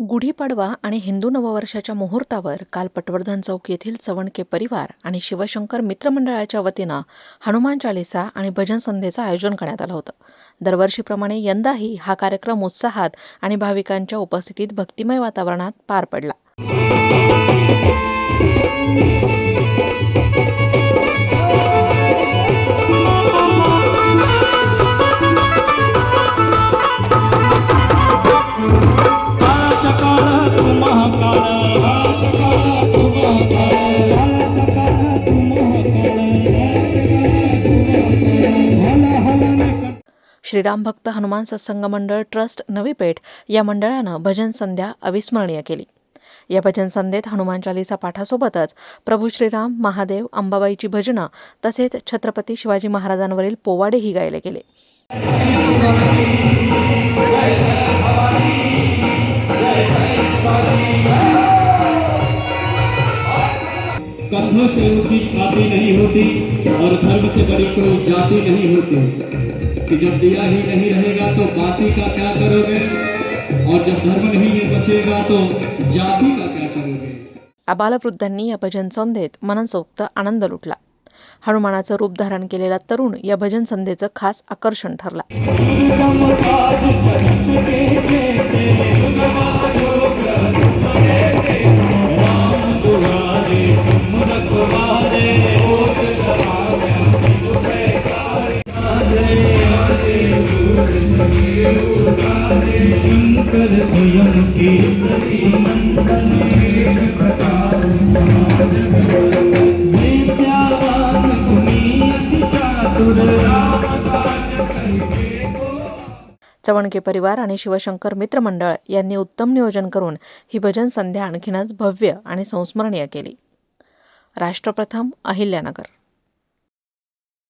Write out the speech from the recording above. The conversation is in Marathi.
गुढीपाडवा आणि हिंदू नववर्षाच्या मुहूर्तावर काल पटवर्धन चौक येथील चवणके परिवार आणि शिवशंकर मित्रमंडळाच्या वतीनं हनुमान चालीसा आणि भजन संध्येचं आयोजन करण्यात आलं होतं. दरवर्षीप्रमाणे यंदाही हा कार्यक्रम उत्साहात आणि भाविकांच्या उपस्थितीत भक्तिमय वातावरणात पार पडला. श्रीराम भक्त हनुमान सत्संग मंडळ ट्रस्ट नवी पेठ या मंडळानं भजन संध्या अविस्मरणीय केली. या भजन संध्येत हनुमान चालीसा पाठासोबतच प्रभू श्रीराम, महादेव, अंबाबाईची भजनं तसेच छत्रपती शिवाजी महाराजांवरील पोवाडेही गायले गेले. कंधों से ऊंची छाती नहीं होती और धर्म से बड़ी कोई जाति नहीं होती कि जब दिया ही नहीं रहेगा तो बाती का क्या करोगे और जब धर्म नहीं बचेगा तो जाति का क्या करोगे. आबालवृद्धांनी या भजन संध्येत मनसोक्त आनंद लुटला. हनुमानाचं रूप धारण केलेला तरुण या भजन संध्येचं खास आकर्षण ठरला. चवणके परिवार आणि शिवशंकर मित्रमंडळ यांनी उत्तम नियोजन करून ही भजन संध्या आणखीनच भव्य आणि संस्मरणीय केली. राष्ट्रप्रथम, अहिल्यानगर.